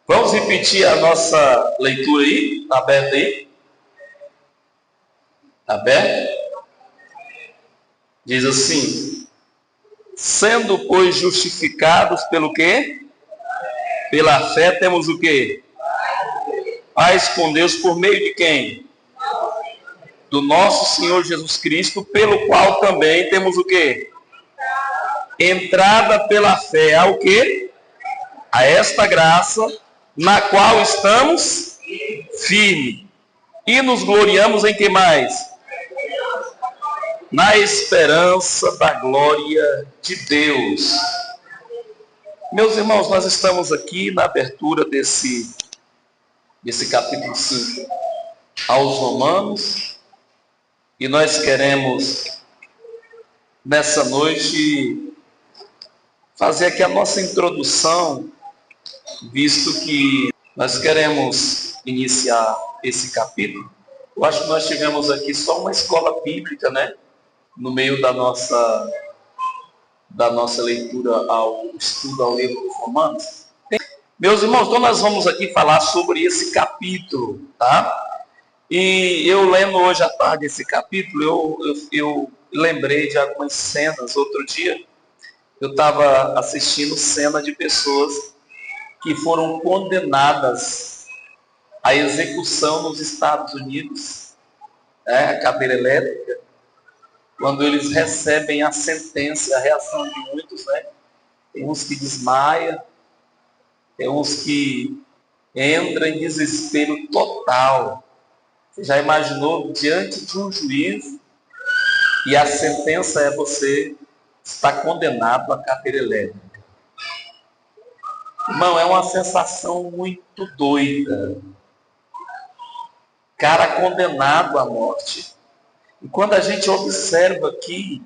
Vamos repetir a nossa leitura aí? Está aberta aí? Está aberto? Diz assim: sendo, pois, justificados pelo quê? Pela fé temos o quê? Paz com Deus por meio de quem? Do nosso Senhor Jesus Cristo, pelo qual também temos o quê? Entrada pela fé ao quê? A esta graça, na qual estamos firmes. E nos gloriamos em que mais? Na esperança da glória de Deus. Meus irmãos, nós estamos aqui na abertura desse capítulo 5 aos Romanos, e nós queremos, nessa noite, fazer aqui a nossa introdução, visto que nós queremos iniciar esse capítulo. Eu acho que nós tivemos aqui só uma escola bíblica, né? No meio da nossa leitura ao estudo ao livro dos Romanos. Meus irmãos, então nós vamos aqui falar sobre esse capítulo, tá? E eu lendo hoje à tarde esse capítulo, eu lembrei de algumas cenas. Outro dia, eu estava assistindo cena de pessoas que foram condenadas à execução nos Estados Unidos, a cadeira elétrica, quando eles recebem a sentença, a reação de muitos, né? Tem uns que desmaiam, tem uns que entram em desespero total. Você já imaginou diante de um juiz e a sentença é você está condenado à cadeira elétrica? Irmão, é uma sensação muito doida. Cara condenado à morte. E quando a gente observa aqui,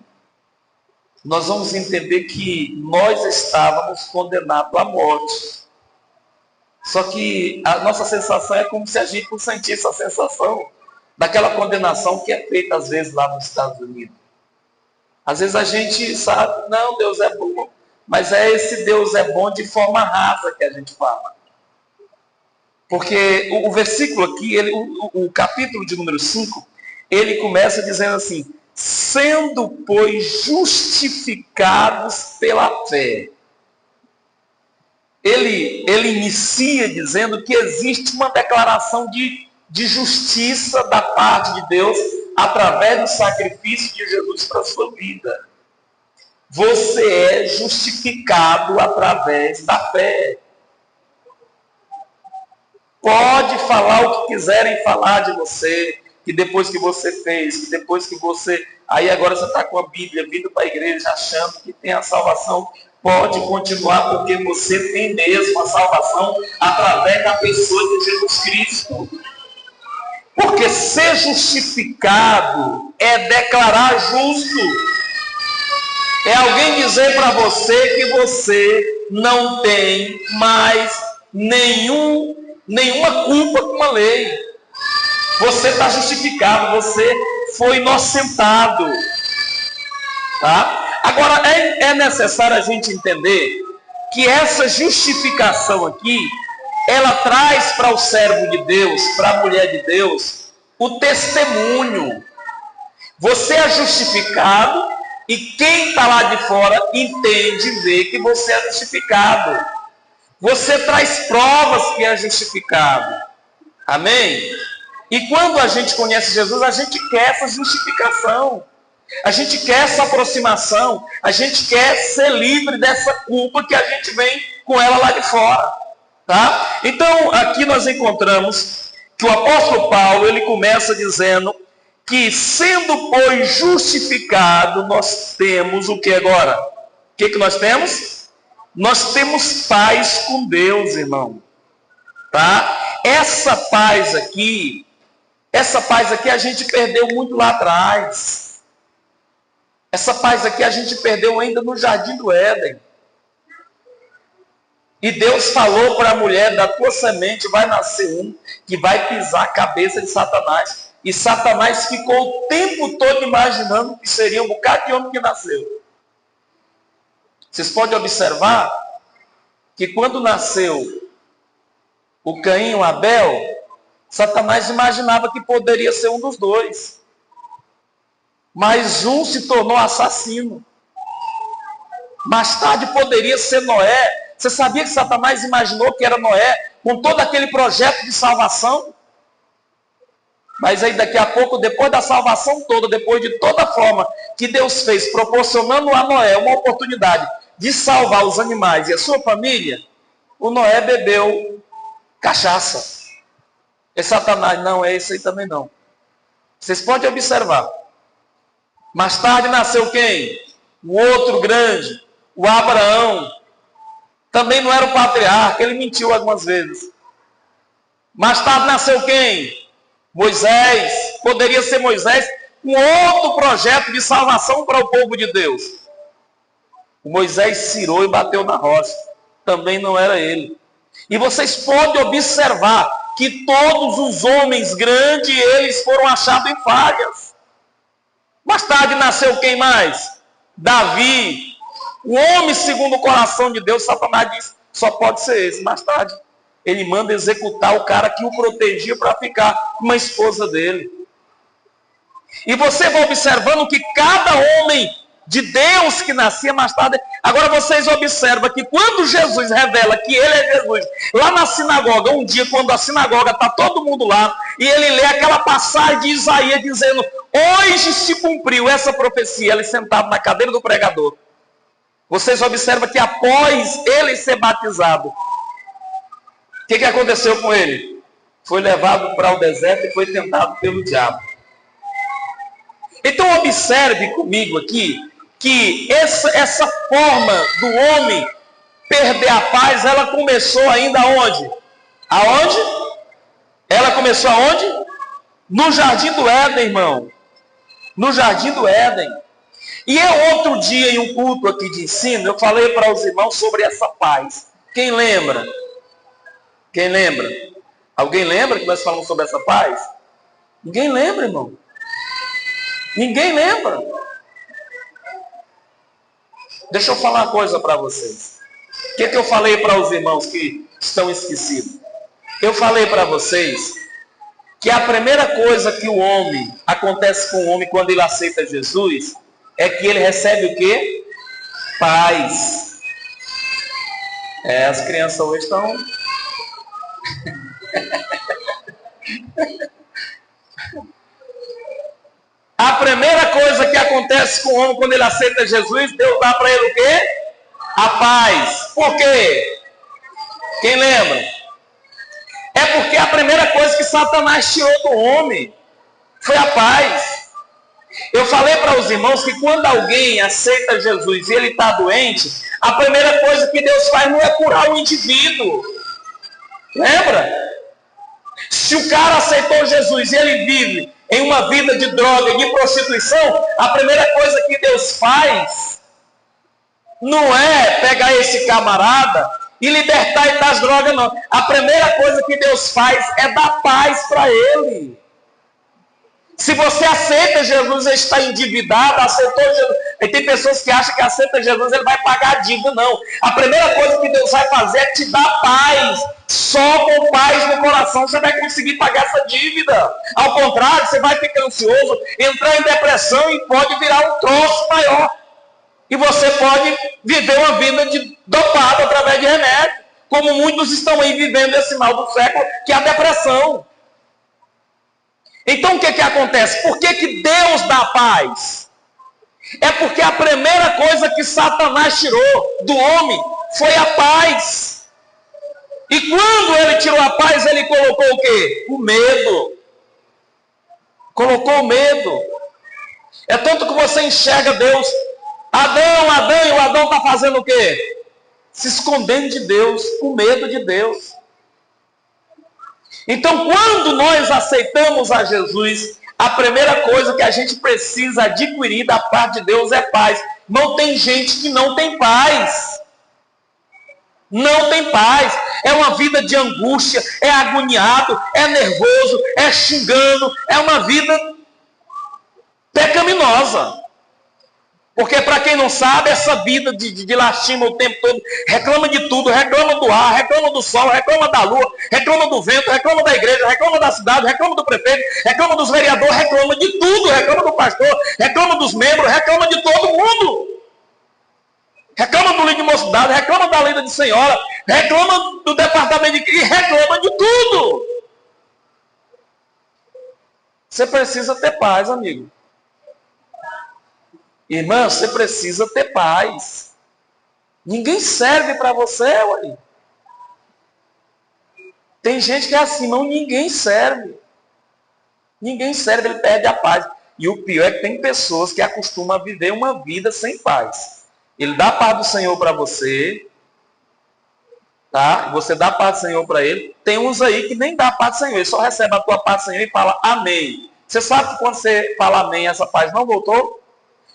nós vamos entender que nós estávamos condenados à morte. Só que a nossa sensação é como se a gente não sentisse a sensação daquela condenação que é feita às vezes lá nos Estados Unidos. Às vezes a gente sabe, não, Deus é bom, mas é esse Deus é bom de forma rasa que a gente fala. Porque o versículo aqui, o capítulo de número 5, ele começa dizendo assim: sendo, pois, justificados pela fé. Ele inicia dizendo que existe uma declaração de justiça da parte de Deus através do sacrifício de Jesus para a sua vida. Você é justificado através da fé. Pode falar o que quiserem falar de você, que depois que você fez, que depois que você... Aí agora você está com a Bíblia, vindo para a igreja achando que tem a salvação. Pode continuar, porque você tem mesmo a salvação através da pessoa de Jesus Cristo. Porque ser justificado é declarar justo. É alguém dizer para você que você não tem mais nenhuma culpa com a lei. Você está justificado, você foi inocentado. Tá? Agora, é necessário a gente entender que essa justificação aqui, ela traz para o servo de Deus, para a mulher de Deus, o testemunho. Você é justificado e quem está lá de fora entende e vê que você é justificado. Você traz provas que é justificado. Amém? E quando a gente conhece Jesus, a gente quer essa justificação. A gente quer essa aproximação. A gente quer ser livre dessa culpa que a gente vem com ela lá de fora. Tá? Então, aqui nós encontramos que o apóstolo Paulo, ele começa dizendo que, sendo, pois, justificado, nós temos o que agora? O que nós temos? Nós temos paz com Deus, irmão. Tá? Essa paz aqui a gente perdeu muito lá atrás. Essa paz aqui a gente perdeu ainda no Jardim do Éden. E Deus falou para a mulher: da tua semente vai nascer um que vai pisar a cabeça de Satanás. E Satanás ficou o tempo todo imaginando que seria um bocado de homem que nasceu. Vocês podem observar que quando nasceu o Caim e o Abel, Satanás imaginava que poderia ser um dos dois. Mas um se tornou assassino. Mais tarde poderia ser Noé. Você sabia que Satanás imaginou que era Noé com todo aquele projeto de salvação? Mas aí daqui a pouco, depois da salvação toda, depois de toda a forma que Deus fez, proporcionando a Noé uma oportunidade de salvar os animais e a sua família, o Noé bebeu cachaça. É Satanás? Não, é isso aí também não. Vocês podem observar. Mais tarde nasceu quem? O outro grande, o Abraão. Também não era o patriarca, ele mentiu algumas vezes. Mais tarde nasceu quem? Moisés. Poderia ser Moisés, um outro projeto de salvação para o povo de Deus. O Moisés cirou e bateu na rocha. Também não era ele. E vocês podem observar que todos os homens grandes, eles foram achados em falhas. Mais tarde nasceu quem mais? Davi. O homem segundo o coração de Deus. Satanás diz, só pode ser esse. Mais tarde, ele manda executar o cara que o protegia para ficar com uma esposa dele. E você vai observando que cada homem de Deus que nascia mais tarde. Agora vocês observam que quando Jesus revela que ele é Jesus, lá na sinagoga, um dia quando a sinagoga está todo mundo lá, e ele lê aquela passagem de Isaías dizendo, hoje se cumpriu essa profecia, ele sentado na cadeira do pregador. Vocês observam que após ele ser batizado, o que aconteceu com ele? Foi levado para o deserto e foi tentado pelo diabo. Então observe comigo aqui, que essa forma do homem perder a paz, ela começou ainda aonde? Aonde? Ela começou aonde? No Jardim do Éden, irmão. No Jardim do Éden. E outro dia, em um culto aqui de ensino, eu falei para os irmãos sobre essa paz. Quem lembra? Quem lembra? Alguém lembra que nós falamos sobre essa paz? Ninguém lembra, irmão. Ninguém lembra. Deixa eu falar uma coisa para vocês. O que eu falei para os irmãos que estão esquecidos? Eu falei para vocês que a primeira coisa que o homem, acontece com o homem quando ele aceita Jesus, é que ele recebe o quê? Paz. As crianças hoje estão... A primeira coisa que acontece com o homem quando ele aceita Jesus, Deus dá para ele o quê? A paz. Por quê? Quem lembra? É porque a primeira coisa que Satanás tirou do homem foi a paz. Eu falei para os irmãos que quando alguém aceita Jesus e ele está doente, a primeira coisa que Deus faz não é curar o indivíduo. Lembra? Se o cara aceitou Jesus e ele vive em uma vida de droga, de prostituição, a primeira coisa que Deus faz não é pegar esse camarada e libertar ele das drogas, não. A primeira coisa que Deus faz é dar paz para ele. Se você aceita Jesus, ele está endividado, aceitou Jesus. E tem pessoas que acham que aceita Jesus, ele vai pagar a dívida, não. A primeira coisa que Deus vai fazer é te dar paz. Só com paz no coração você vai conseguir pagar essa dívida. Ao contrário, você vai ficar ansioso, entrar em depressão e pode virar um troço maior. E você pode viver uma vida de dopado através de remédio. Como muitos estão aí vivendo esse mal do século, que é a depressão. Então o que acontece? Por que Deus dá paz? É porque a primeira coisa que Satanás tirou do homem foi a paz. E quando ele tirou a paz, ele colocou o quê? O medo. Colocou o medo. É tanto que você enxerga Deus. Adão, e o Adão está fazendo o quê? Se escondendo de Deus, com medo de Deus. Então, quando nós aceitamos a Jesus, a primeira coisa que a gente precisa adquirir da parte de Deus é paz. Não tem gente que não tem paz. Não tem paz. É uma vida de angústia, é agoniado, é nervoso, é xingando, é uma vida pecaminosa. Porque para quem não sabe, essa vida de lastima o tempo todo, reclama de tudo, reclama do ar, reclama do sol, reclama da lua, reclama do vento, reclama da igreja, reclama da cidade, reclama do prefeito, reclama dos vereadores, reclama de tudo, reclama do pastor, reclama dos membros, reclama de todo mundo. Reclama do líder de mocidade, reclama da líder de senhora, reclama do departamento de crise, reclama de tudo. Você precisa ter paz, amigo. Irmã, você precisa ter paz. Ninguém serve para você, ué. Tem gente que é assim, não, ninguém serve. Ninguém serve, ele perde a paz. E o pior é que tem pessoas que acostumam a viver uma vida sem paz. Ele dá a paz do Senhor para você, tá? Você dá a paz do Senhor para ele. Tem uns aí que nem dá a paz do Senhor, ele só recebe a tua paz do Senhor e fala amém. Você sabe que quando você fala amém, essa paz não voltou?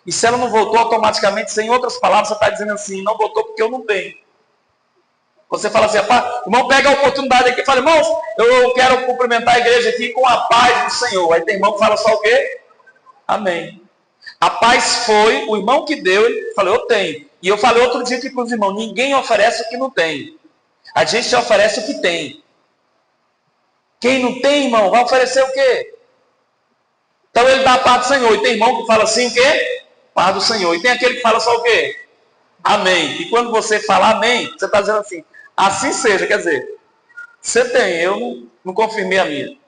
E se ela não voltou, automaticamente, sem outras palavras, você está dizendo assim, não voltou porque eu não tenho. Você fala assim, irmão, pega a oportunidade aqui e fala, irmãos, eu quero cumprimentar a igreja aqui com a paz do Senhor. Aí tem irmão que fala só o quê? Amém. A paz foi, o irmão que deu, ele falou, eu tenho. E eu falei outro dia aqui para os irmãos, ninguém oferece o que não tem. A gente oferece o que tem. Quem não tem, irmão, vai oferecer o quê? Então ele dá a paz do Senhor. E tem irmão que fala assim, o quê? Paz do Senhor. E tem aquele que fala só o quê? Amém. E quando você fala amém, você está dizendo assim, assim seja. Quer dizer, você tem, eu não confirmei a minha.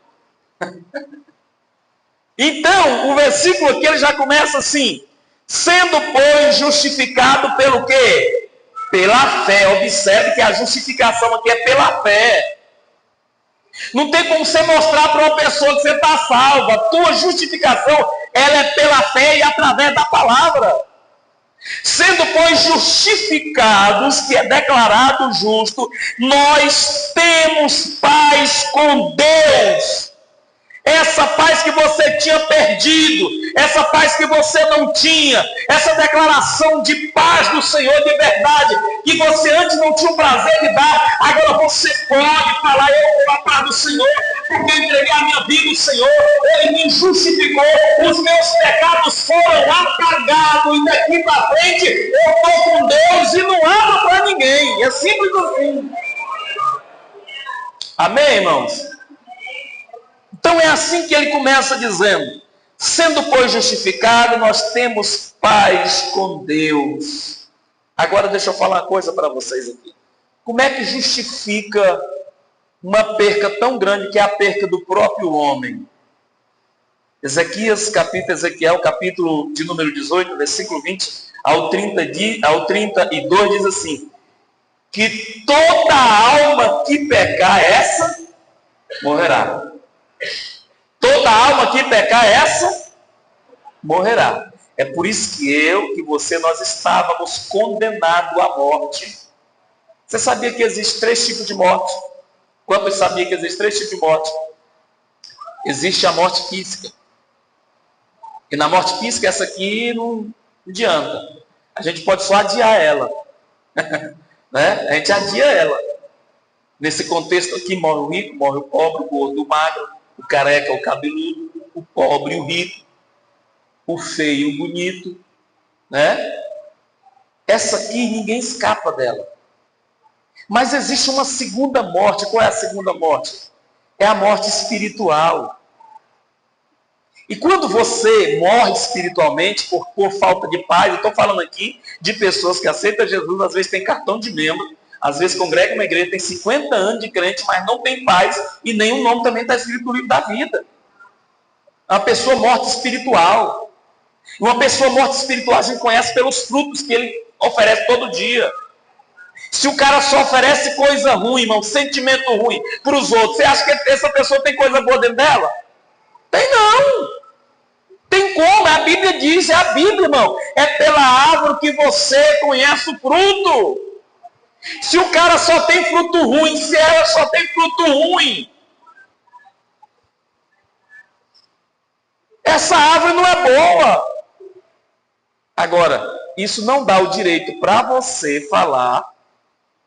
Então, o versículo aqui ele já começa assim, sendo, pois, justificado pelo quê? Pela fé. Observe que a justificação aqui é pela fé. Não tem como você mostrar para uma pessoa que você está salvo. A tua justificação, ela é pela fé e através da palavra. Sendo, pois, justificados, que é declarado justo, nós temos paz com Deus. Essa paz que você tinha perdido, essa paz que você não tinha, essa declaração de paz do Senhor de verdade, que você antes não tinha o prazer de dar, agora você pode falar, eu tenho a paz do Senhor, porque eu entreguei a minha vida ao Senhor, Ele me justificou, os meus pecados foram apagados, e daqui para frente eu estou com Deus e não abro para ninguém. É simples assim. Amém, irmãos? Então é assim que ele começa dizendo, sendo, pois, justificado, nós temos paz com Deus. Agora deixa eu falar uma coisa para vocês aqui. Como é que justifica uma perca tão grande que é a perca do próprio homem? Ezequiel, capítulo de número 18, versículo 20 ao 32, diz assim, que toda alma que pecar, essa morrerá. Toda alma que pecar, essa morrerá. É por isso que você, nós estávamos condenados à morte. Você sabia que existe 3 tipos de morte? Quantos sabiam que existe 3 tipos de morte? Existe a morte física. E na morte física, essa aqui não adianta. A gente pode só adiar ela. Né? A gente adia ela. Nesse contexto aqui, morre o rico, morre o pobre, o gordo, o magro, o careca, o cabeludo, o pobre, o rico, o feio, o bonito, né? Essa aqui ninguém escapa dela. Mas existe uma segunda morte. Qual é a segunda morte? É a morte espiritual. E quando você morre espiritualmente por falta de paz, eu estou falando aqui de pessoas que aceitam Jesus, às vezes tem cartão de membro, às vezes congrega uma igreja, tem 50 anos de crente, mas não tem paz, e nem o nome também está escrito no livro da vida. É uma pessoa morta espiritual. Uma pessoa morta espiritual a gente conhece pelos frutos que ele oferece todo dia. Se o cara só oferece coisa ruim, irmão, sentimento ruim para os outros, você acha que essa pessoa tem coisa boa dentro dela? Tem não. Tem como, a Bíblia diz, é a Bíblia, irmão. É pela árvore que você conhece o fruto. Se o cara só tem fruto ruim, se ela só tem fruto ruim, essa árvore não é boa. Agora, isso não dá o direito para você falar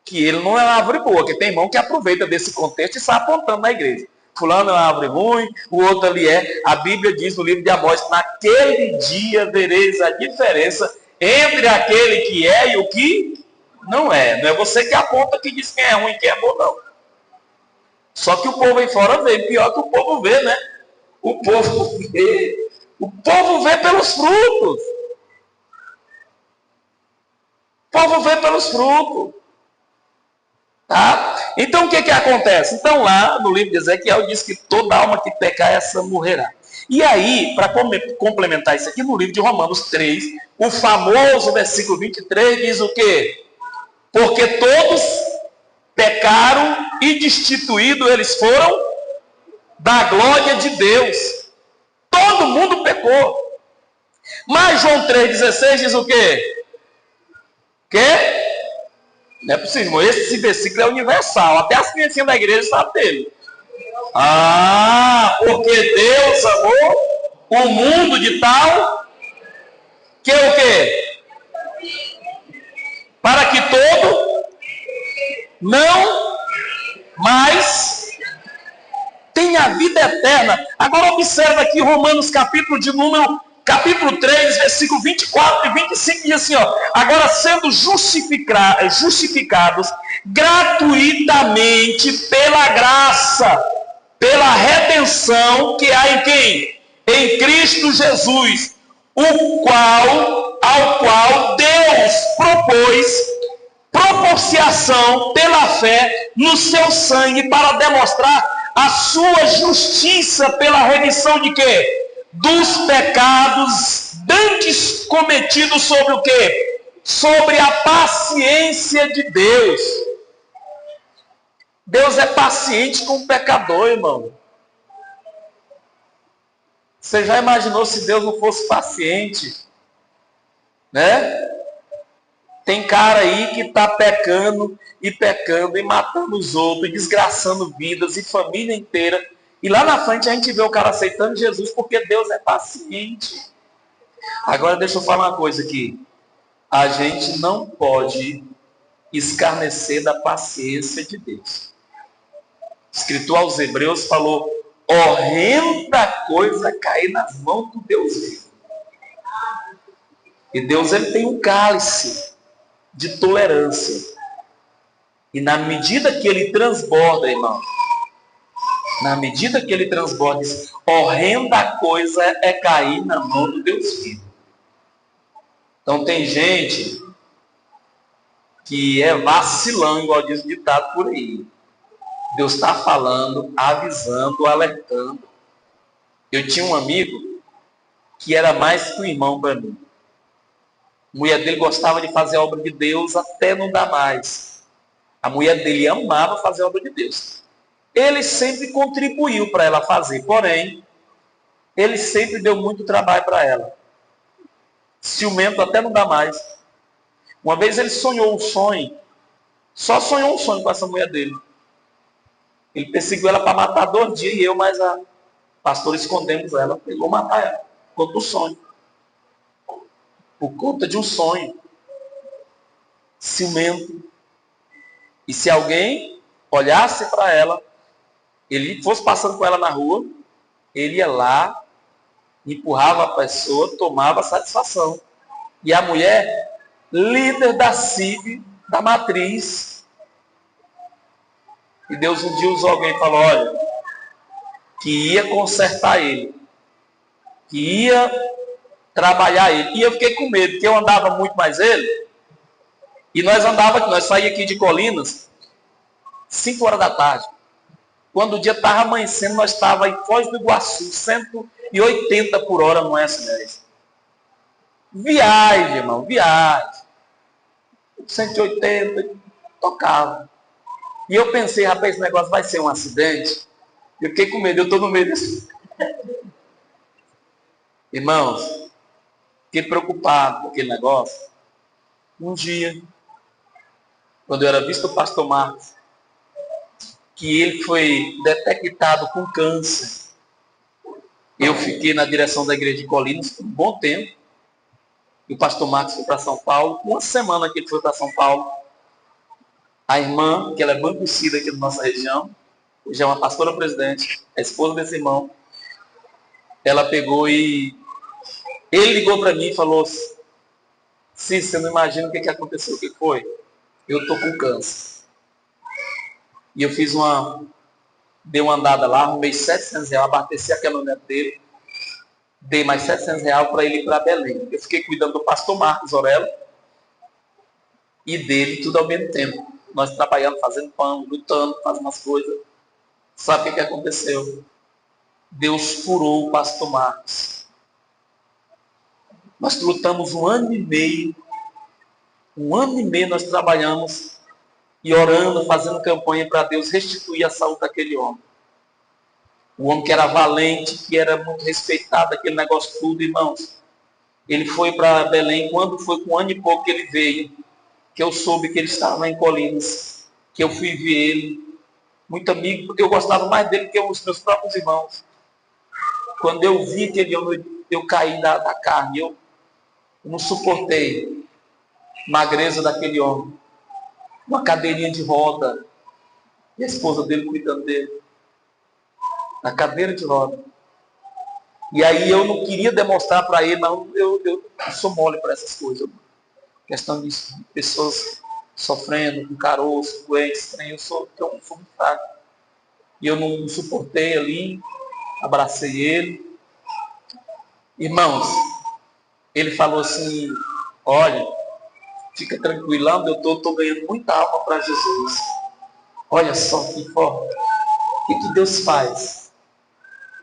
que ele não é uma árvore boa, que tem irmão que aproveita desse contexto e sai apontando na igreja. Fulano é uma árvore ruim, o outro ali é. A Bíblia diz no livro de Amós, naquele dia vereis a diferença entre aquele que é e o que não é. Não é você que aponta que diz quem é ruim e quem é bom, não. Só que o povo aí fora vê, pior que o povo vê, né? O povo vê pelos frutos. O povo vê pelos frutos. Tá? Então o que acontece? Então lá no livro de Ezequiel diz que toda alma que pecar, essa morrerá. E aí, para complementar isso aqui, no livro de Romanos 3, o famoso versículo 23 diz o quê? Porque todos pecaram e destituídos eles foram da glória de Deus. Todo mundo pecou. Mas João 3,16 diz o quê? Que? Não é possível, esse versículo é universal. Até as criancinhas da igreja sabem dele. Porque Deus amou o mundo de tal que o quê? Para que todo não mais tenha vida eterna. Agora observa aqui Romanos capítulo 3, versículo 24 e 25, diz assim, ó: agora sendo justificados gratuitamente pela graça, pela redenção que há em quem? Em Cristo Jesus, ao qual Deus propôs propiciação pela fé no seu sangue para demonstrar a sua justiça pela remissão de quê? Dos pecados dantes cometidos sobre o quê? Sobre a paciência de Deus. Deus é paciente com o pecador, irmão. Você já imaginou se Deus não fosse paciente? Né? Tem cara aí que está pecando e matando os outros, e desgraçando vidas e família inteira. E lá na frente a gente vê o cara aceitando Jesus porque Deus é paciente. Agora deixa eu falar uma coisa aqui. A gente não pode escarnecer da paciência de Deus. O escritor aos Hebreus falou: horrenda coisa cair nas mãos do Deus vivo. E Deus, ele tem um cálice de tolerância. E na medida que ele transborda, irmão, na medida que ele transborda, diz, horrenda coisa é cair na mão do Deus vivo. Então tem gente que é vacilão, igual diz o ditado por aí. Deus está falando, avisando, alertando. Eu tinha um amigo que era mais que um irmão para mim. A mulher dele gostava de fazer a obra de Deus até não dar mais. A mulher dele amava fazer a obra de Deus. Ele sempre contribuiu para ela fazer, porém, ele sempre deu muito trabalho para ela. Ciumento até não dá mais. Uma vez ele sonhou um sonho, só sonhou um sonho com essa mulher dele. Ele perseguiu ela para matar 2 dias e eu mais a pastora escondemos ela. Vou matar ela, por conta do sonho. Por conta de um sonho. Ciumento. E se alguém olhasse para ela, ele fosse passando com ela na rua, ele ia lá, empurrava a pessoa, tomava satisfação. E a mulher, líder da CIB, da matriz. E Deus um dia usou alguém e falou, olha, que ia consertar ele, que ia trabalhar ele. E eu fiquei com medo, porque eu andava muito mais ele, e nós saíamos aqui de Colinas, 5 horas da tarde. Quando o dia estava amanhecendo, nós estávamos em Foz do Iguaçu, 180 por hora no S10. Viagem, irmão, viagem. 180, tocava. E eu pensei, rapaz, esse negócio vai ser um acidente. Eu fiquei com medo, eu estou no meio desse. Irmãos, fiquei preocupado com aquele negócio. Um dia, quando eu era visto o pastor Marcos, que ele foi detectado com câncer. Eu fiquei na direção da igreja de Colinas por um bom tempo. E o pastor Marcos foi para São Paulo. Uma semana que ele foi para São Paulo, a irmã, que ela é bem conhecida aqui na nossa região, hoje é uma pastora presidente, a esposa desse irmão, ela pegou e ele ligou para mim e falou, Se você não imagina o que aconteceu, o que foi? Eu tô com câncer. E eu dei uma andada lá, arrumei R$700, abasteci a caminhonete dele, dei mais R$700 para ele ir para Belém. Eu fiquei cuidando do pastor Marcos Aurélio e dele tudo ao mesmo tempo. Nós trabalhando, fazendo pão, lutando, fazendo as coisas. Sabe o que aconteceu? Deus curou o pastor Marcos. Nós lutamos 1 ano e meio. 1 ano e meio nós trabalhamos e orando, fazendo campanha para Deus restituir a saúde daquele homem. O homem que era valente, que era muito respeitado, aquele negócio tudo, irmãos. Ele foi para Belém, quando foi com 1 ano e pouco que ele veio, que eu soube que ele estava em Colinas, que eu fui ver ele, muito amigo, porque eu gostava mais dele que os meus próprios irmãos. Quando eu vi aquele homem, eu caí da carne, eu não suportei a magreza daquele homem. Uma cadeirinha de roda, e a esposa dele cuidando dele. Na cadeira de roda. E aí eu não queria demonstrar para ele, não, eu sou mole para essas coisas. Questão de pessoas sofrendo, com caroço, doentes, eu sou muito fraco. E eu não suportei ali, abracei ele. Irmãos, ele falou assim, olha, fica tranquilão, eu estou ganhando muita alma para Jesus. Olha só que forte. O que Deus faz?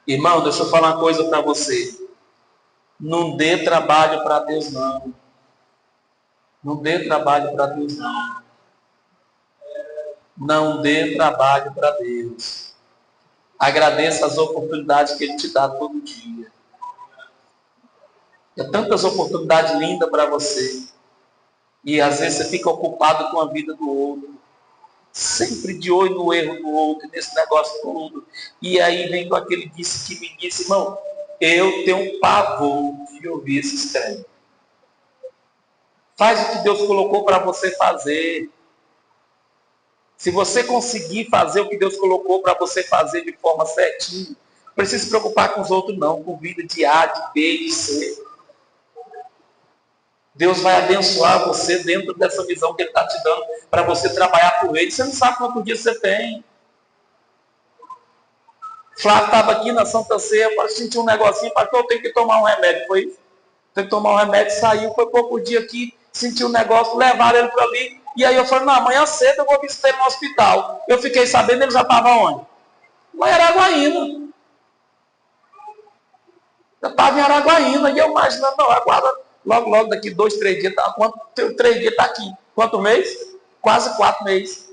Irmão, deixa eu falar uma coisa para você. Não dê trabalho para Deus, não. Não dê trabalho para Deus, não. Não dê trabalho para Deus. Agradeça as oportunidades que Ele te dá todo dia. Tem tantas oportunidades lindas para você. E às vezes você fica ocupado com a vida do outro. Sempre de olho no erro do outro, nesse negócio todo. E aí vem com aquele disse que me disse, irmão, eu tenho um pavor de ouvir esses crentes. Faz o que Deus colocou para você fazer. Se você conseguir fazer o que Deus colocou para você fazer de forma certinha, não precisa se preocupar com os outros não, com vida de A, de B, de C. Deus vai abençoar você dentro dessa visão que Ele está te dando para você trabalhar por Ele. Você não sabe quanto dia você tem. Flávio estava aqui na Santa Ceia, sentiu um negocinho, pastor, eu tenho que tomar um remédio. Foi isso? Tem que tomar um remédio, saiu, foi pouco dia aqui, sentiu um negócio, levaram ele para ali. E aí eu falei, não, amanhã cedo eu vou visitar ele no hospital. Eu fiquei sabendo, ele já estava onde? Lá em Araguaína. Eu estava em Araguaína, e eu imaginando, não, aguarda, logo daqui 2, 3 dias, 3 dias está aqui. Quanto mês? Quase 4 meses.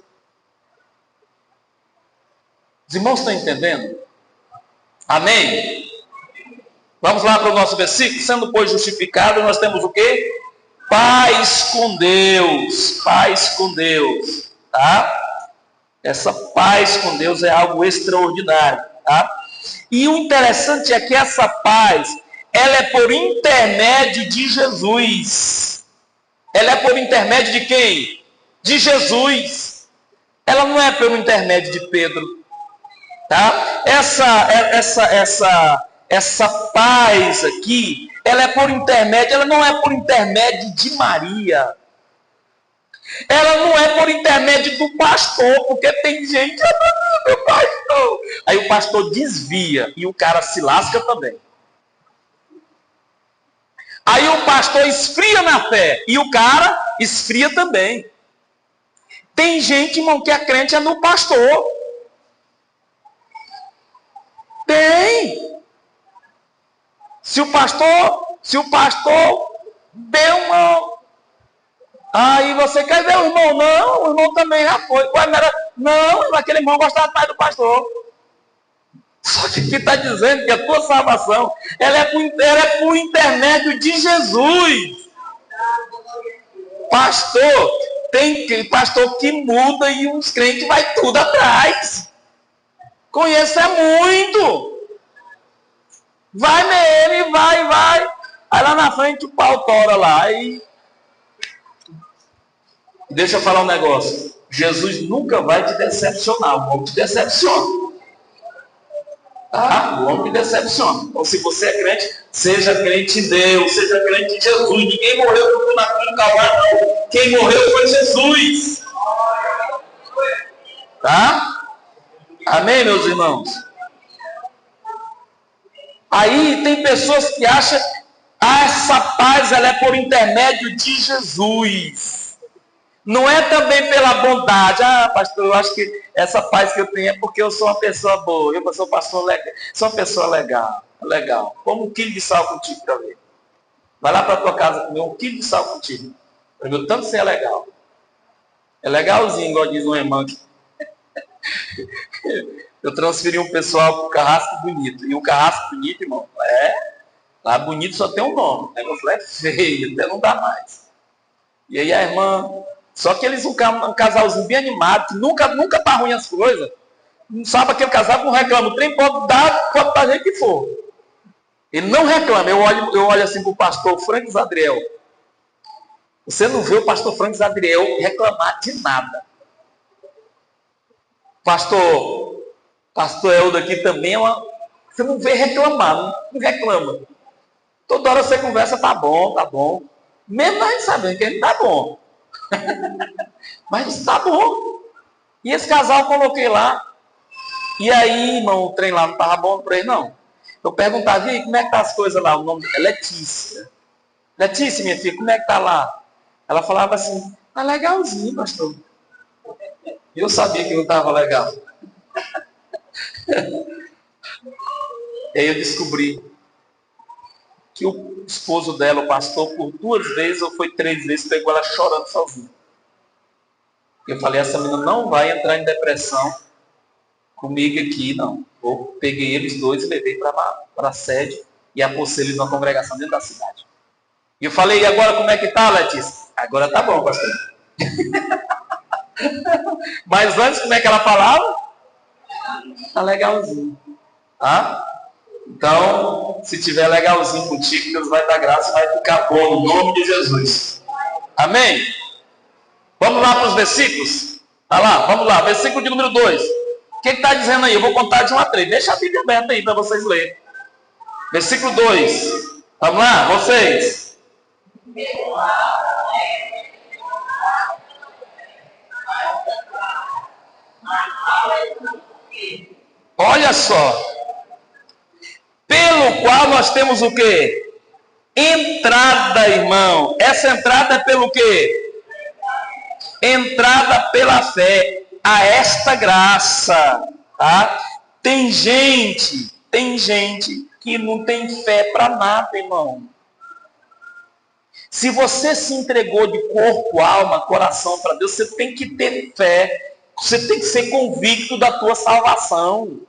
Os irmãos estão entendendo? Amém? Vamos lá para o nosso versículo. Sendo, pois, justificado, nós temos o quê? Paz com Deus. Paz com Deus. Tá? Essa paz com Deus é algo extraordinário. Tá? E o interessante é que essa paz, ela é por intermédio de Jesus. Ela é por intermédio de quem? De Jesus. Ela não é pelo intermédio de Pedro. Tá? Essa paz aqui, ela é por intermédio, ela não é por intermédio de Maria. Ela não é por intermédio do pastor, porque tem gente, meu pastor. Aí o pastor desvia e o cara se lasca também. Aí o pastor esfria na fé e o cara esfria também. Tem gente, irmão, que a crente é no pastor. Tem. Se o pastor deu uma... Aí você quer ver o irmão? Não, o irmão também já foi. Não, aquele irmão gostava mais do pastor. Só que aqui está dizendo que a tua salvação, ela é por intermédio de Jesus. Pastor, tem pastor que muda e os crentes vai tudo atrás. Conheço é muito. Vai nele, vai. Aí lá na frente o pau tora lá. Aí... Deixa eu falar um negócio. Jesus nunca vai te decepcionar. O mundo te decepciona. Tá? O homem que decepciona. Então, se você é crente, seja crente em Deus, seja crente em Jesus. Ninguém morreu na cruz do Calvário, não. Quem morreu foi Jesus. Tá? Amém, meus irmãos? Aí tem pessoas que acham que essa paz ela é por intermédio de Jesus. Não é também pela bondade. Ah, pastor, eu acho que essa paz que eu tenho é porque eu sou uma pessoa boa. Eu sou pastor legal. Sou uma pessoa legal. Legal. Como um quilo de sal contigo para ver. Vai lá para tua casa comer 1 quilo de sal contigo. Para ver o tanto você é legal. É legalzinho, igual diz uma irmã aqui. Eu transferi um pessoal para o Carrasco Bonito. E o Carrasco Bonito, irmão, lá bonito só tem um nome. O negócio lá é feio, até não dá mais. E aí a irmã... Só que eles um casalzinho bem animado, que nunca tá ruim as coisas. Não sabe aquele casal que não reclama. O trem pode dar, pode dar jeito que for. Ele não reclama. Eu olho assim para o pastor Frank Zadriel. Você não vê o pastor Frank Zadriel reclamar de nada. Pastor Eldo aqui também é uma... Você não vê reclamar, não reclama. Toda hora você conversa, tá bom. Mesmo a gente sabendo que ele tá bom. Mas tá bom. E esse casal eu coloquei lá. E aí, irmão, o trem lá não tava bom para ele, não. Eu perguntava, e aí, como é que tá as coisas lá? O nome é Letícia. Letícia, minha filha, como é que tá lá? Ela falava assim, tá legalzinho, pastor. E eu sabia que não estava legal. E aí eu descobri que o esposo dela, o pastor, por 2 vezes ou foi 3 vezes, pegou ela chorando sozinha. Eu falei, essa menina não vai entrar em depressão comigo aqui, não. Eu peguei eles 2 e levei para a sede e apostei eles numa congregação dentro da cidade. E eu falei, e agora como é que tá, Letícia? Agora tá bom, pastor. Mas antes, como é que ela falava? Tá legalzinho. Tá? Então, se tiver legalzinho contigo, Deus vai dar graça e vai ficar bom, no nome de Jesus. Amém? Vamos lá para os versículos? Tá lá, vamos lá. Versículo de número 2. O que está dizendo aí? Eu vou contar de 1 a 3. Deixa a Bíblia aberta aí para vocês lerem. Versículo 2. Vamos lá, vocês. Olha só. Pelo qual nós temos o quê? Entrada, irmão. Essa entrada é pelo quê? Entrada pela fé a esta graça. Tá? Tem gente que não tem fé para nada, irmão. Se você se entregou de corpo, alma, coração para Deus, você tem que ter fé. Você tem que ser convicto da tua salvação.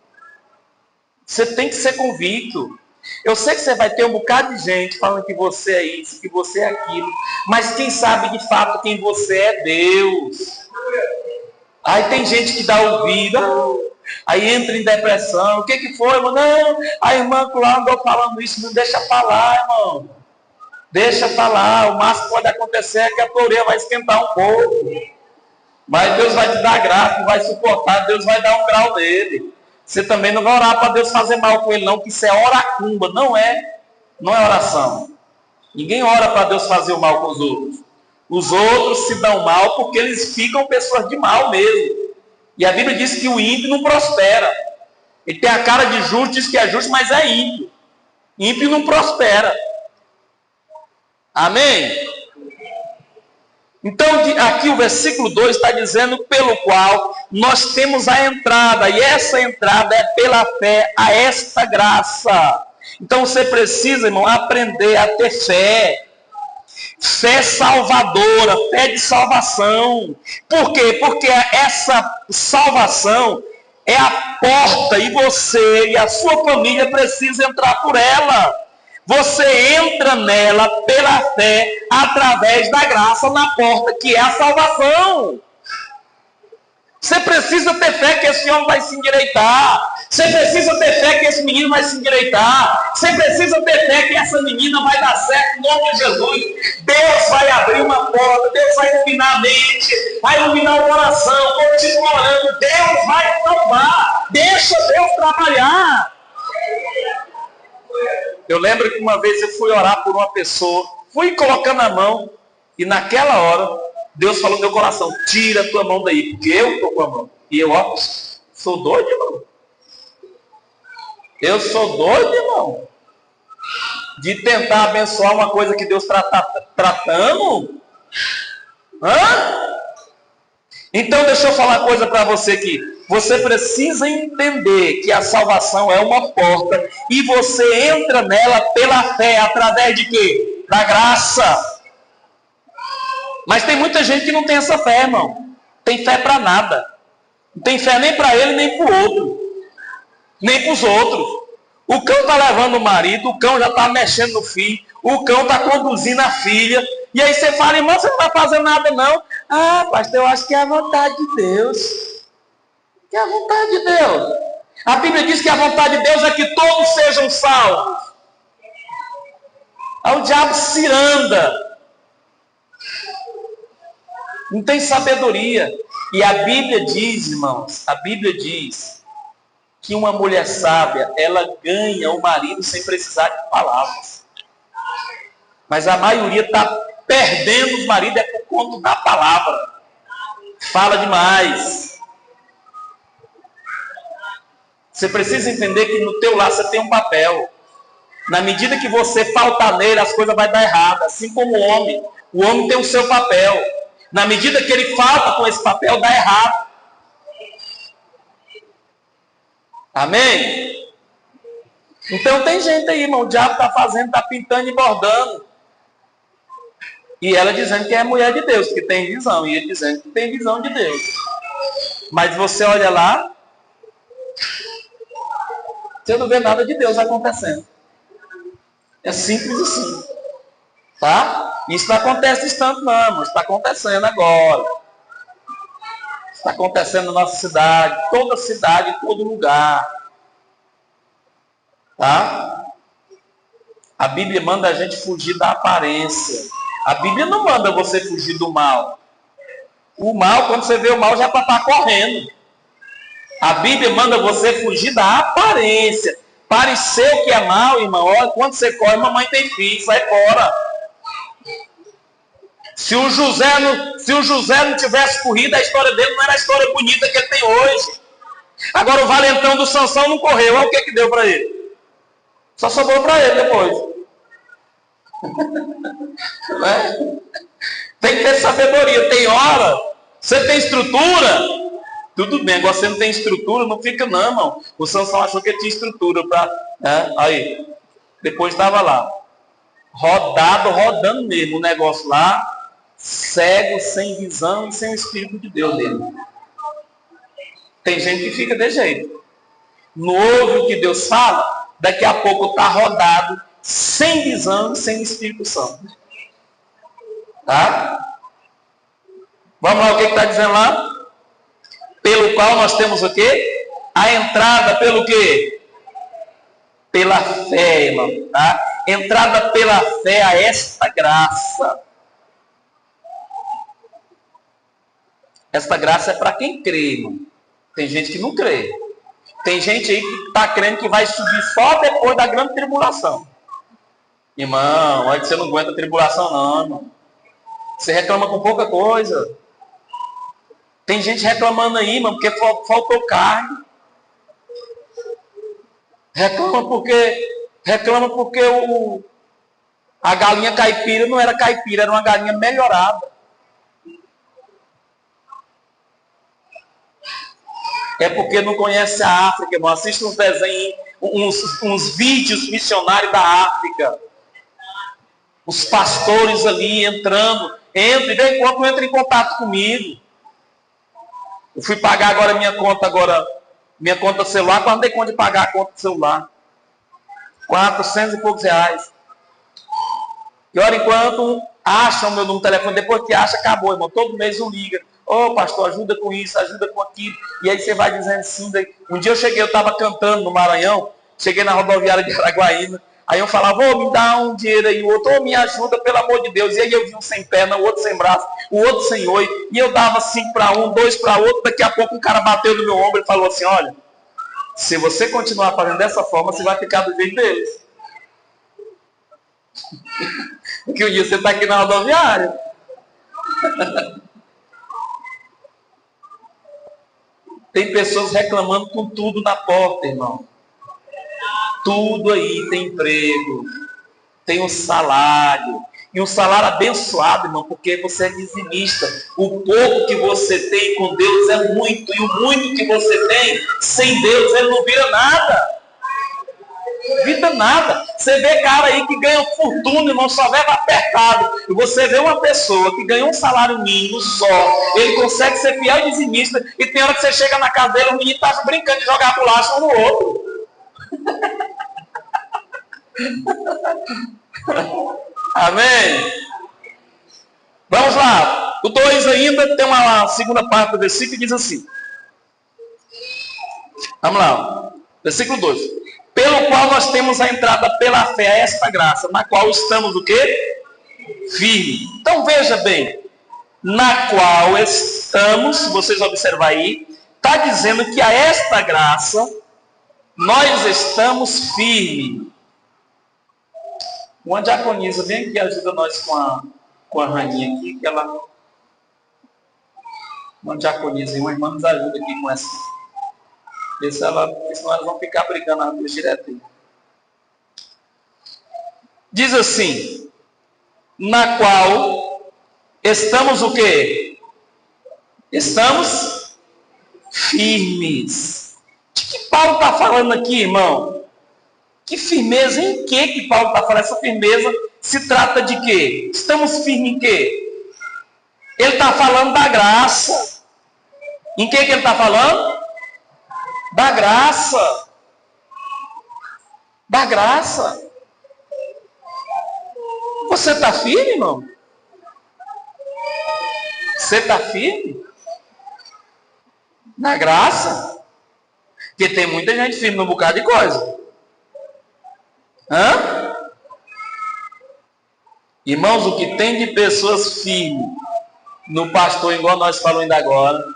Você tem que ser convicto. Eu sei que você vai ter um bocado de gente falando que você é isso, que você é aquilo. Mas quem sabe de fato quem você é Deus. Aí tem gente que dá ouvido, aí entra em depressão. O que foi, irmão? Não, a irmã lá andou falando isso. Não deixa falar, irmão. Deixa falar. O máximo que pode acontecer é que a tua orelha vai esquentar um pouco. Mas Deus vai te dar graça, vai suportar. Deus vai dar um grau nele. Você também não vai orar para Deus fazer mal com ele, não, que isso é oracumba, não é oração. Ninguém ora para Deus fazer o mal com os outros. Os outros se dão mal porque eles ficam pessoas de mal mesmo. E a Bíblia diz que o ímpio não prospera. Ele tem a cara de justo, diz que é justo, mas é ímpio. Ímpio não prospera. Amém? Então, aqui o versículo 2 está dizendo pelo qual nós temos a entrada, e essa entrada é pela fé a esta graça. Então você precisa, irmão, aprender a ter fé. Fé salvadora, fé de salvação. Por quê? Porque essa salvação é a porta e você e a sua família precisam entrar por ela. Você entra nela pela fé, através da graça na porta, que é a salvação. Você precisa ter fé que esse homem vai se endireitar. Você precisa ter fé que esse menino vai se endireitar. Você precisa ter fé que essa menina vai dar certo em nome de Jesus. Deus vai abrir uma porta, Deus vai iluminar a mente, vai iluminar o coração, continua orando. Deus vai salvar. Deixa Deus trabalhar. Eu lembro que uma vez eu fui orar por uma pessoa, fui colocando a mão, e naquela hora, Deus falou no meu coração, tira a tua mão daí, porque eu estou com a mão. E eu, ó, sou doido, irmão. Eu sou doido, irmão. De tentar abençoar uma coisa que Deus está tratando. Hã? Então deixa eu falar uma coisa para você aqui. Você precisa entender que a salvação é uma porta e você entra nela pela fé, através de quê? Da graça. Mas tem muita gente que não tem essa fé, irmão. Tem fé para nada. Não tem fé nem para ele, nem para o outro. Nem para os outros. O cão está levando o marido, o cão já está mexendo no filho, o cão está conduzindo a filha. E aí você fala, irmão, você não vai fazer nada não. Ah, pastor, eu acho que é a vontade de Deus. Que é a vontade de Deus. A Bíblia diz que a vontade de Deus é que todos sejam salvos. Aí o diabo se anda. Não tem sabedoria. E a Bíblia diz, irmãos, a Bíblia diz que uma mulher sábia, ela ganha o marido sem precisar de palavras. Mas a maioria está perdendo os maridos por conta da palavra. Fala demais. Você precisa entender que no teu lar você tem um papel. Na medida que você faltar nele, as coisas vão dar errado. Assim como o homem tem o seu papel. Na medida que ele falta com esse papel, dá errado. Amém? Então tem gente aí, irmão, o diabo está fazendo, está pintando e bordando. E ela dizendo que é mulher de Deus, que tem visão. E ele dizendo que tem visão de Deus. Mas você olha lá, você não vê nada de Deus acontecendo. É simples assim. Tá? Isso não acontece instante não, irmão. Isso está acontecendo agora. Está acontecendo na nossa cidade, todo lugar. Tá? A Bíblia manda a gente fugir da aparência. A Bíblia não manda você fugir do mal. O mal, quando você vê o mal, já está correndo. A Bíblia manda você fugir da aparência. Parecer o que é mal, irmão. Olha, quando você corre, mamãe tem filho, sai fora. Se o José não tivesse corrido, a história dele não era a história bonita que ele tem hoje. Agora o valentão do Sansão não correu. Olha o que deu para ele. Só sobrou para ele depois. Né? Tem que ter sabedoria. Tem hora. Você tem estrutura? Tudo bem. Agora você não tem estrutura, não fica não, irmão. O Sansão achou que ele tinha estrutura para... Aí. Depois estava lá. Rodando mesmo o negócio lá. Cego, sem visão e sem o Espírito de Deus dele. Tem gente que fica de jeito. Não ouve o que Deus fala, daqui a pouco está rodado, sem visão e sem o Espírito Santo. Tá? Vamos lá, o que está dizendo lá? Pelo qual nós temos o quê? A entrada pelo quê? Pela fé, irmão. Tá? Entrada pela fé a esta graça. Esta graça é para quem crê, irmão. Tem gente que não crê. Tem gente aí que está crendo que vai subir só depois da grande tribulação. Irmão, olha que você não aguenta a tribulação não, irmão. Você reclama com pouca coisa. Tem gente reclamando aí, irmão, porque faltou carne. Reclama porque a galinha caipira não era caipira, era uma galinha melhorada. É porque não conhece a África, irmão. Assiste uns desenhos, uns vídeos missionários da África. Os pastores ali entrando. De vez em quando entra em contato comigo. Eu fui pagar agora minha conta celular. Quando dei conta de pagar a conta do celular? 400 e poucos reais. E hora enquanto acham o meu número de telefone, depois que acha, acabou, irmão. Todo mês um liga. Ô, pastor, ajuda com isso, ajuda com aquilo. E aí você vai dizendo sim. Um dia eu estava cantando no Maranhão, cheguei na rodoviária de Araguaína, aí eu falava, me dá um dinheiro aí, o outro, me ajuda, pelo amor de Deus. E aí eu vi um sem perna, o outro sem braço, o outro sem oi, e eu dava 5 para um, 2 para outro, daqui a pouco um cara bateu no meu ombro e falou assim, olha, se você continuar fazendo dessa forma, você vai ficar do jeito deles. Porque um dia você está aqui na rodoviária. Tem pessoas reclamando com tudo na porta, irmão. Tudo aí tem emprego, tem um salário. E um salário abençoado, irmão, porque você é dizimista. O pouco que você tem com Deus é muito. E o muito que você tem, sem Deus, ele não vira nada. Vira nada. Você vê cara aí que ganha fortuna, irmão, só vive apertado. E você vê uma pessoa que ganha um salário mínimo só. Ele consegue ser fiel e dizimista. E tem hora que você chega na casa dele, o menino está brincando de jogar bolacha um no outro. Amém? Vamos lá. O 2 ainda tem uma segunda parte do versículo que diz assim. Vamos lá. Versículo 2. Pelo qual nós temos a entrada pela fé a esta graça, na qual estamos o quê? Firme. Então veja bem. Na qual estamos, se vocês observarem aí, está dizendo que a esta graça nós estamos firmes. Uma diaconisa, vem aqui, ajuda nós com a Raninha aqui, que ela... Uma diaconisa, uma irmã nos ajuda aqui com essa. Porque senão elas vão ficar brigando as duas direto aí. Diz assim, na qual estamos o quê? Estamos firmes. De que Paulo está falando aqui, irmão? Que firmeza, em que Paulo está falando? Essa firmeza se trata de quê? Estamos firmes em quê? Ele está falando da graça. Em que ele está falando? Da graça. Da graça. Você está firme, irmão? Você está firme? Na graça? Porque tem muita gente firme num bocado de coisa. Hã? Irmãos, o que tem de pessoas firmes no pastor, igual nós falamos ainda agora,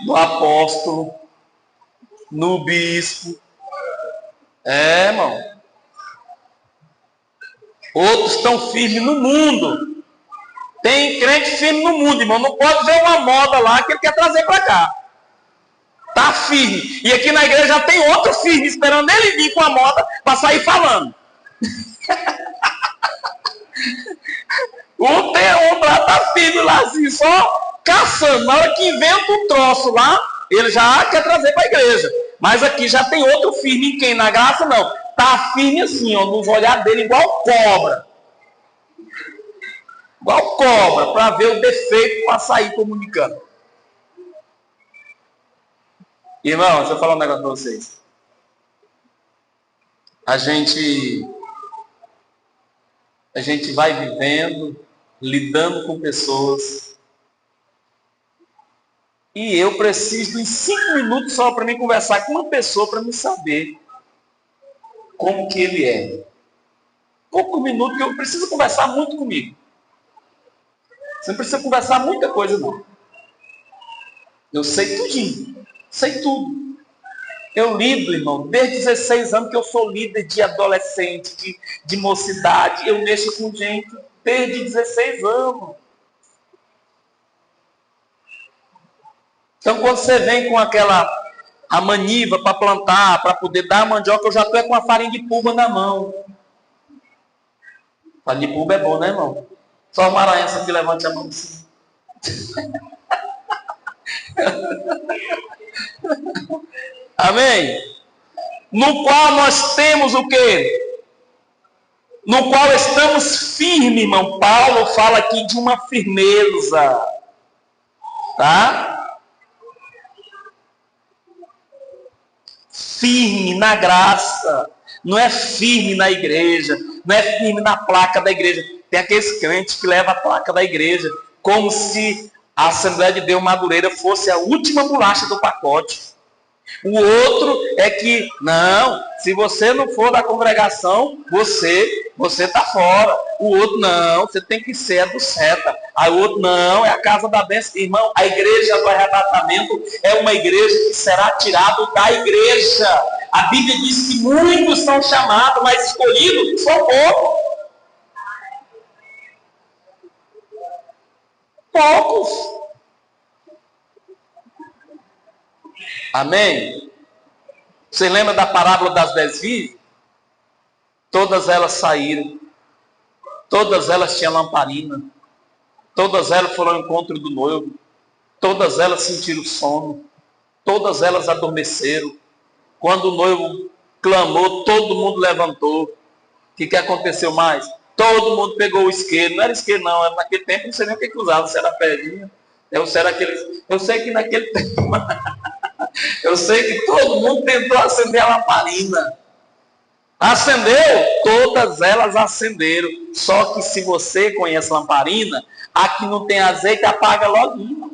no apóstolo, no bispo, irmão. Outros estão firmes no mundo. Tem crente firme no mundo, irmão. Não pode ver uma moda lá que ele quer trazer para cá. Está firme. E aqui na igreja já tem outro firme esperando ele vir com a moda para sair falando. O Teon lá está firme lá assim, só caçando. Na hora que inventa um troço lá, ele já quer trazer para a igreja. Mas aqui já tem outro firme em quem? Na graça não. Está firme assim, ó, nos olhares dele igual cobra. Igual cobra, para ver o defeito para sair comunicando. Irmão, deixa eu falar um negócio para vocês. A gente vai vivendo, lidando com pessoas. E eu preciso de 5 minutos só para mim conversar com uma pessoa para me saber como que ele é. Pouco minuto que eu preciso conversar muito comigo. Você não precisa conversar muita coisa, não. Eu sei tudinho. Sei tudo. Eu lido, irmão, desde 16 anos que eu sou líder de adolescente, de mocidade. Eu mexo com gente desde 16 anos. Então, quando você vem com a maniva para plantar, para poder dar a mandioca, eu já estou com a farinha de pulba na mão. Farinha de pulba é bom, né, irmão? Só uma maranhense aqui, levante a mão assim. Amém? No qual nós temos o quê? No qual estamos firmes, irmão. Paulo fala aqui de uma firmeza. Tá? Firme na graça. Não é firme na igreja. Não é firme na placa da igreja. Tem aqueles crentes que levam a placa da igreja como se a Assembleia de Deus Madureira fosse a última bolacha do pacote. O outro é que, não, se você não for da congregação, você está fora. O outro, não, você tem que ser do seta. Aí o outro, não, é a casa da bênção. Irmão, a igreja do arrebatamento é uma igreja que será tirada da igreja. A Bíblia diz que muitos são chamados, mas escolhidos são poucos. Poucos. Amém? Você lembra da parábola das 10 virgens? Todas elas saíram. Todas elas tinham lamparina. Todas elas foram ao encontro do noivo. Todas elas sentiram sono. Todas elas adormeceram. Quando o noivo clamou, todo mundo levantou. O que aconteceu mais? Todo mundo pegou o isqueiro. Não era isqueiro, não. Era naquele tempo, não sei nem o que usava. Se era pedrinha. Eu sei que naquele tempo... eu sei que todo mundo tentou acender a lamparina. Acendeu? Todas elas acenderam. Só que se você conhece lamparina, a que não tem azeite apaga logo.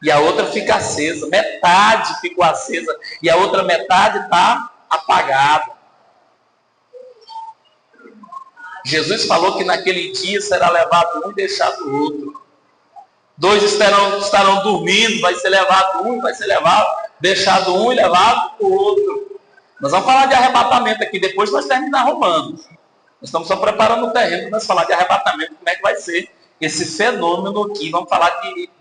E a outra fica acesa. Metade ficou acesa. E a outra metade está apagada. Jesus falou que naquele dia será levado um e deixado o outro. 2 estarão dormindo, vai ser levado um, vai ser deixado um e levado o outro. Nós vamos falar de arrebatamento aqui, depois nós terminamos Romanos. Nós estamos só preparando o terreno para nós falar de arrebatamento, como é que vai ser esse fenômeno aqui. Vamos falar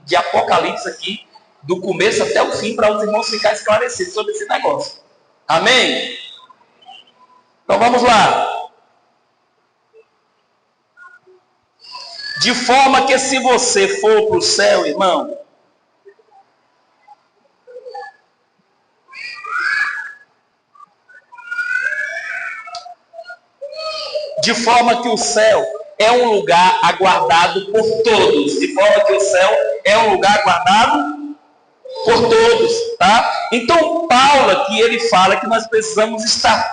de Apocalipse aqui, do começo até o fim, para os irmãos ficarem esclarecidos sobre esse negócio. Amém? Então vamos lá. De forma que se você for para o céu, irmão, de forma que o céu é um lugar aguardado por todos. De forma que o céu é um lugar aguardado por todos, tá? Então, Paulo aqui, ele fala que nós precisamos estar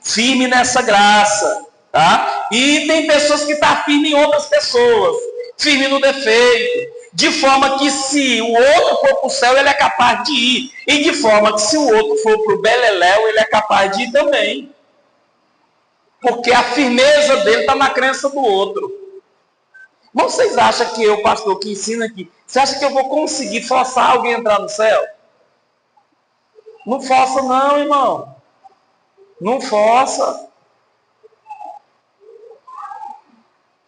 firme nessa graça, tá? E tem pessoas que estão firmes em outras pessoas, firme no defeito, de forma que se o outro for para o céu, ele é capaz de ir, e de forma que se o outro for para o beleléu, ele é capaz de ir também. Porque a firmeza dele está na crença do outro. Vocês acham que eu, pastor, que ensina aqui, você acha que eu vou conseguir forçar alguém a entrar no céu? Não força não, irmão. Não força.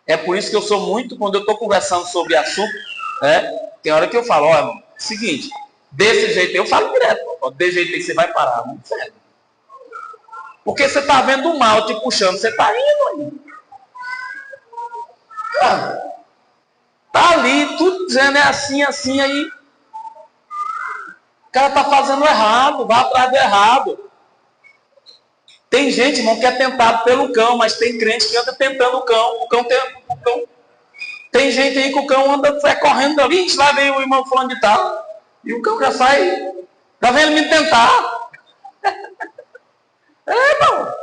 É por isso que eu sou muito, quando eu estou conversando sobre assunto, tem hora que eu falo, ó, irmão, seguinte, desse jeito, eu falo direto, ó, desse jeito aí você vai parar, não sério. Porque você está vendo o mal te puxando, você está indo aí. Está ali, tudo dizendo é assim, assim, aí. O cara está fazendo errado, vai atrás do errado. Tem gente, irmão, que é tentado pelo cão, mas tem crente que anda tentando o cão. O cão. Tem gente aí que o cão anda correndo ali, lá vem o irmão falando de tal. E o cão já sai, tá vendo me tentar. Irmão.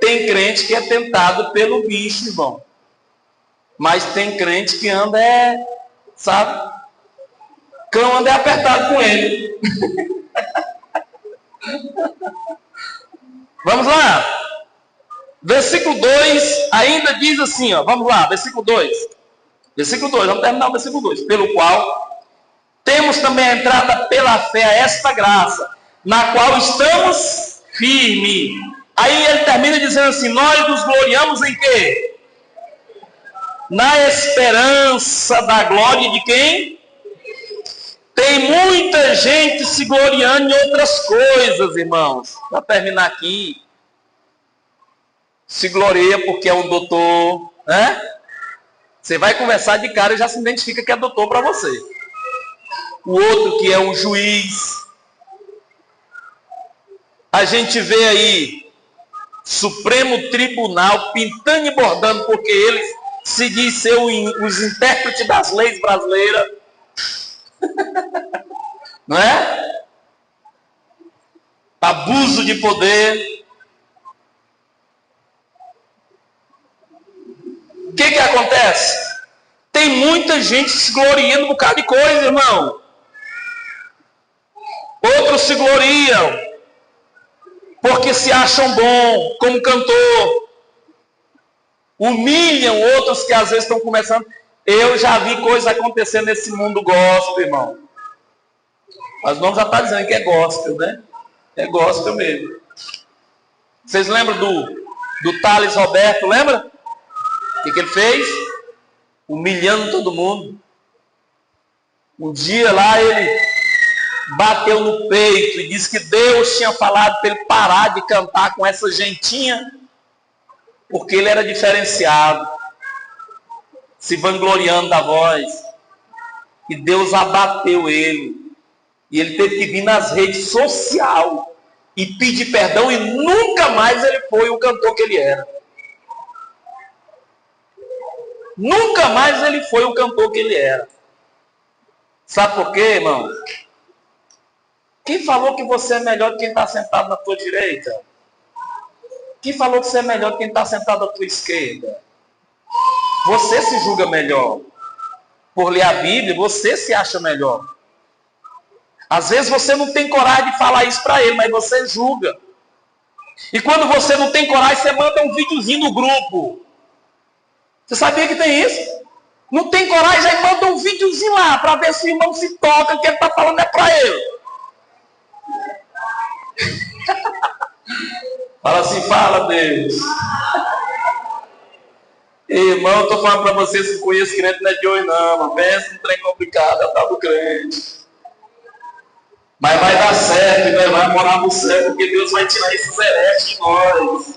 Tem crente que é tentado pelo bicho, irmão. Mas tem crente que anda, sabe? Cão anda apertado com ele. Vamos lá. Versículo 2 ainda diz assim, ó. Vamos lá, versículo 2. Versículo 2, vamos terminar o versículo 2. Pelo qual temos também a entrada pela fé a esta graça, na qual estamos firmes. Aí ele termina dizendo assim, nós nos gloriamos em quê? Na esperança da glória de quem? Tem muita gente se gloriando em outras coisas, irmãos. Para terminar aqui, se gloria porque é um doutor, né? Você vai conversar de cara e já se identifica que é doutor para você. O outro que é um juiz. A gente vê aí Supremo Tribunal pintando e bordando porque eles se diz ser os intérpretes das leis brasileiras. Não é? Abuso de poder. O que acontece? Tem muita gente se gloriando um bocado de coisa, irmão. Outros se gloriam porque se acham bom como cantor. Humilham outros que às vezes estão começando. Eu já vi coisa acontecendo nesse mundo gospel, irmão. Mas não já está dizendo que é gospel, né? É gospel mesmo. Vocês lembram do Thales Roberto, lembra? O que ele fez? humilhando todo mundo. Um dia lá ele bateu no peito e disse que Deus tinha falado para ele parar de cantar com essa gentinha, porque ele era diferenciado, se vangloriando da voz. E Deus abateu ele. E ele teve que vir nas redes sociais e pedir perdão, e nunca mais ele foi o cantor que ele era. Nunca mais ele foi o cantor que ele era. Sabe por quê, irmão? Quem falou que você é melhor do que quem está sentado na tua direita? Quem falou que você é melhor do que quem está sentado à tua esquerda? Você se julga melhor. Por ler a Bíblia, você se acha melhor. Às vezes você não tem coragem de falar isso para ele, mas você julga. E quando você não tem coragem, você manda um videozinho no grupo. Você sabia que tem isso? Não tem coragem, aí manda um videozinho lá, para ver se o irmão se toca, o que ele está falando é para ele. Fala assim, fala Deus. Irmão, eu estou falando para vocês que conheço crente, não é de hoje não, mas pensa um trem complicado, é o tal do crente. Mas vai dar certo, e nós vamos morar no céu, porque Deus vai tirar esses hereges de nós.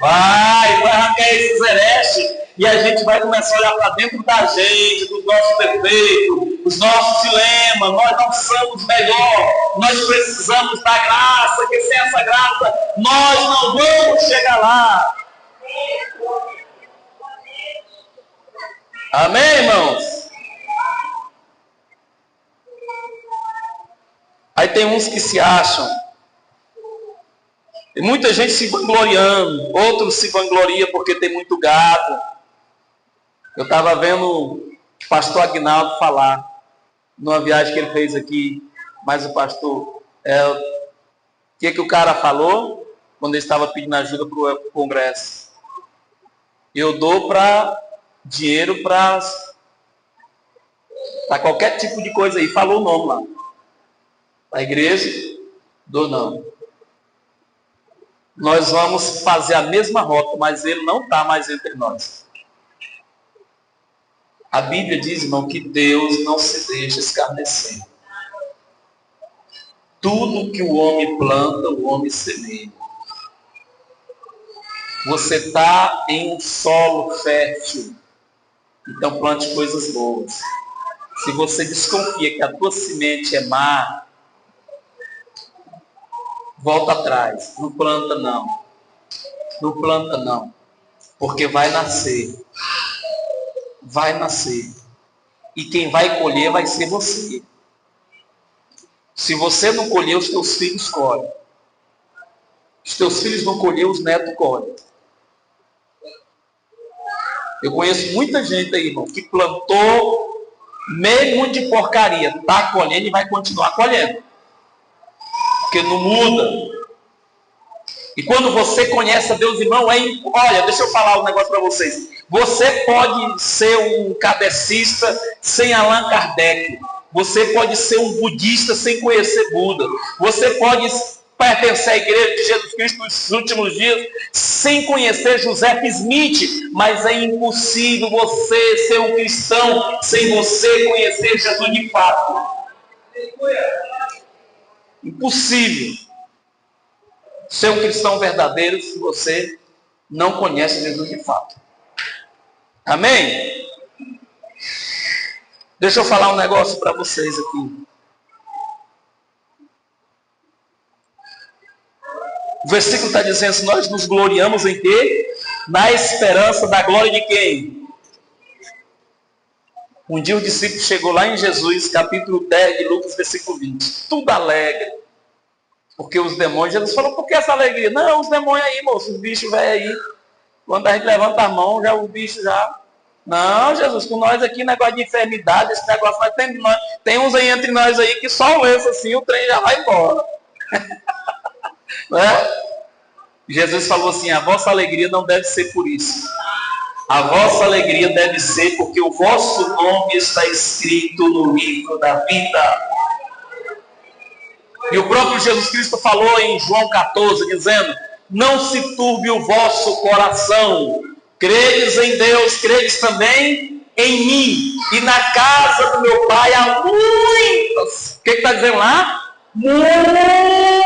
Vai arrancar esses hereges, e a gente vai começar a olhar para dentro da gente, dos nossos defeitos, dos nossos dilemas. Nós não somos melhor, nós precisamos da graça, que sem essa graça nós não vamos chegar lá. Amém, irmãos? Aí tem uns que se acham, tem muita gente se vangloriando, outros se vangloriam porque tem muito gado. Eu estava vendo o pastor Aguinaldo falar, numa viagem que ele fez aqui, mas o pastor, o que o cara falou, quando ele estava pedindo ajuda para o congresso? Eu dou dinheiro para qualquer tipo de coisa aí, falou o nome lá. A igreja, dou não. Nós vamos fazer a mesma rota, mas ele não está mais entre nós. A Bíblia diz, irmão, que Deus não se deixa escarnecer. Tudo que o homem planta, o homem semeia. Você está em um solo fértil, então plante coisas boas. Se você desconfia que a tua semente é má, volta atrás, não planta não. Não planta não. Porque vai nascer. Vai nascer. E quem vai colher vai ser você. Se você não colher, os teus filhos colhem. Os teus filhos não colher, os netos colhem. Eu conheço muita gente aí, irmão, que plantou meio mundo de porcaria. Está colhendo e vai continuar colhendo. Porque não muda. E quando você conhece a Deus, irmão, olha, deixa eu falar um negócio para vocês. Você pode ser um kardecista sem Allan Kardec. Você pode ser um budista sem conhecer Buda. Você pode pertencer à Igreja de Jesus Cristo nos últimos dias sem conhecer Joseph Smith. Mas é impossível você ser um cristão sem você conhecer Jesus de fato. Impossível ser um cristão verdadeiro se você não conhece Jesus de fato. Amém? Deixa eu falar um negócio para vocês aqui. O versículo está dizendo, se nós nos gloriamos em quê? Na esperança da glória de quem? Um dia o discípulo chegou lá em Jesus, capítulo 10 de Lucas, versículo 20. Tudo alegre. Porque os demônios, Jesus falou, por que essa alegria? Não, os demônios aí, moço, os bichos velhos aí. Quando a gente levanta a mão, já o bicho já... Não, Jesus, com nós aqui, negócio de enfermidade, esse negócio, tem uns aí entre nós aí que só o lenço assim, o trem já vai embora. Né? Jesus falou assim, a vossa alegria não deve ser por isso. A vossa alegria deve ser porque o vosso nome está escrito no livro da vida. E o próprio Jesus Cristo falou em João 14, dizendo, não se turbe o vosso coração. Credes em Deus, credes também em mim e na casa do meu pai há muitas. O que está dizendo lá?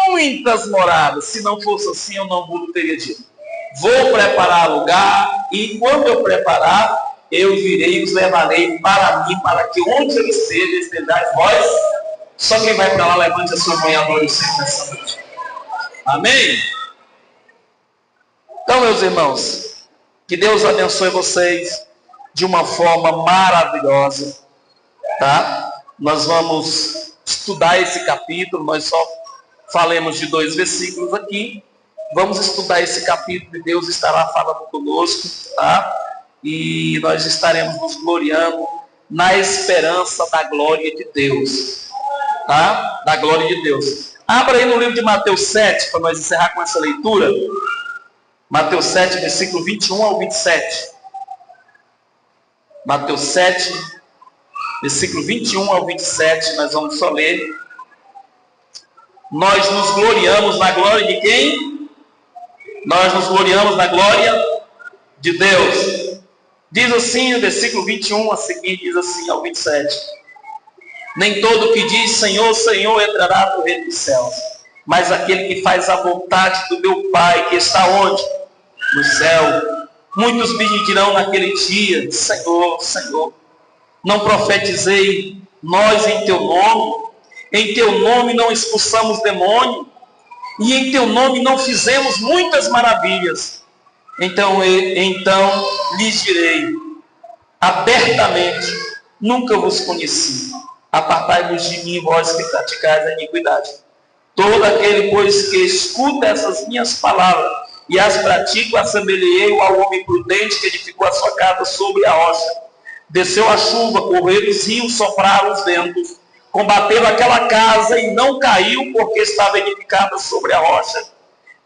Muitas moradas. Se não fosse assim, eu não vos teria dito. Vou preparar lugar, e quando eu preparar, eu virei e os levarei para mim, para que onde eu esteja, estejais vós. Só quem vai para lá, levante a sua mão e adore o Senhor nessa noite. Amém? Então, meus irmãos, que Deus abençoe vocês de uma forma maravilhosa, tá? Nós vamos estudar esse capítulo, nós só falamos de 2 versículos aqui. Vamos estudar esse capítulo e Deus estará falando conosco, tá? E nós estaremos nos gloriando na esperança da glória de Deus, tá? Da glória de Deus. Abra aí no livro de Mateus 7, para nós encerrar com essa leitura. Mateus 7, versículo 21 ao 27. Mateus 7, versículo 21 ao 27, nós vamos só ler. Nós nos gloriamos na glória de quem? Nós nos gloriamos na glória de Deus. Diz assim, o versículo 21 a seguir, diz assim ao 27. Nem todo que diz Senhor, Senhor entrará no reino dos céus, mas aquele que faz a vontade do meu Pai, que está onde? No céu. Muitos me dirão naquele dia, Senhor, Senhor, não profetizei nós em teu nome não expulsamos demônio, e em teu nome não fizemos muitas maravilhas. Então lhes direi abertamente, nunca vos conheci. Apartai-vos de mim, vós que praticais a iniquidade. Todo aquele, pois, que escuta essas minhas palavras e as pratica, assemelhei-o ao homem prudente que edificou a sua casa sobre a rocha. Desceu a chuva, correram os rios, sopraram os ventos, combateu aquela casa e não caiu, porque estava edificada sobre a rocha.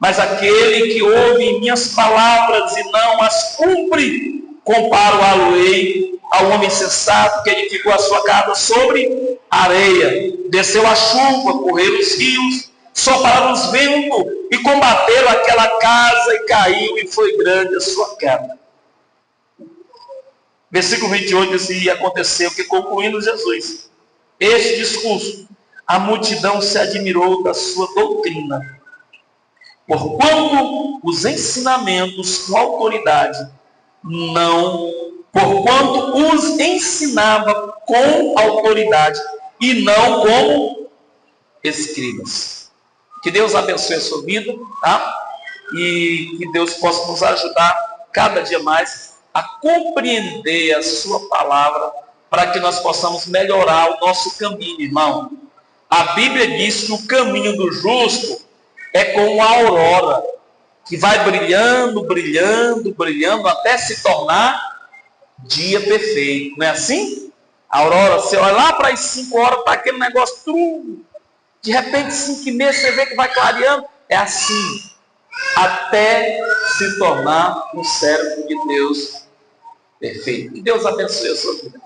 Mas aquele que ouve minhas palavras e não as cumpre, comparo-a-lo-ei ao homem sensato que edificou a sua casa sobre a areia. Desceu a chuva, correram os rios, sopraram os ventos e combateram aquela casa e caiu, e foi grande a sua queda. Versículo 28 diz: e aconteceu que, concluindo Jesus este discurso, a multidão se admirou da sua doutrina, porquanto os ensinamentos com autoridade porquanto os ensinava com autoridade e não como escribas. Que Deus abençoe a sua vida, tá? E que Deus possa nos ajudar cada dia mais a compreender a sua palavra, para que nós possamos melhorar o nosso caminho, irmão. A Bíblia diz que o caminho do justo é como a aurora, que vai brilhando, brilhando, brilhando, até se tornar dia perfeito. Não é assim? A aurora, você olha lá para as 5 horas, está aquele negócio tudo. De repente, 5h30, você vê que vai clareando. É assim, até se tornar um servo de Deus perfeito. Que Deus abençoe a sua vida.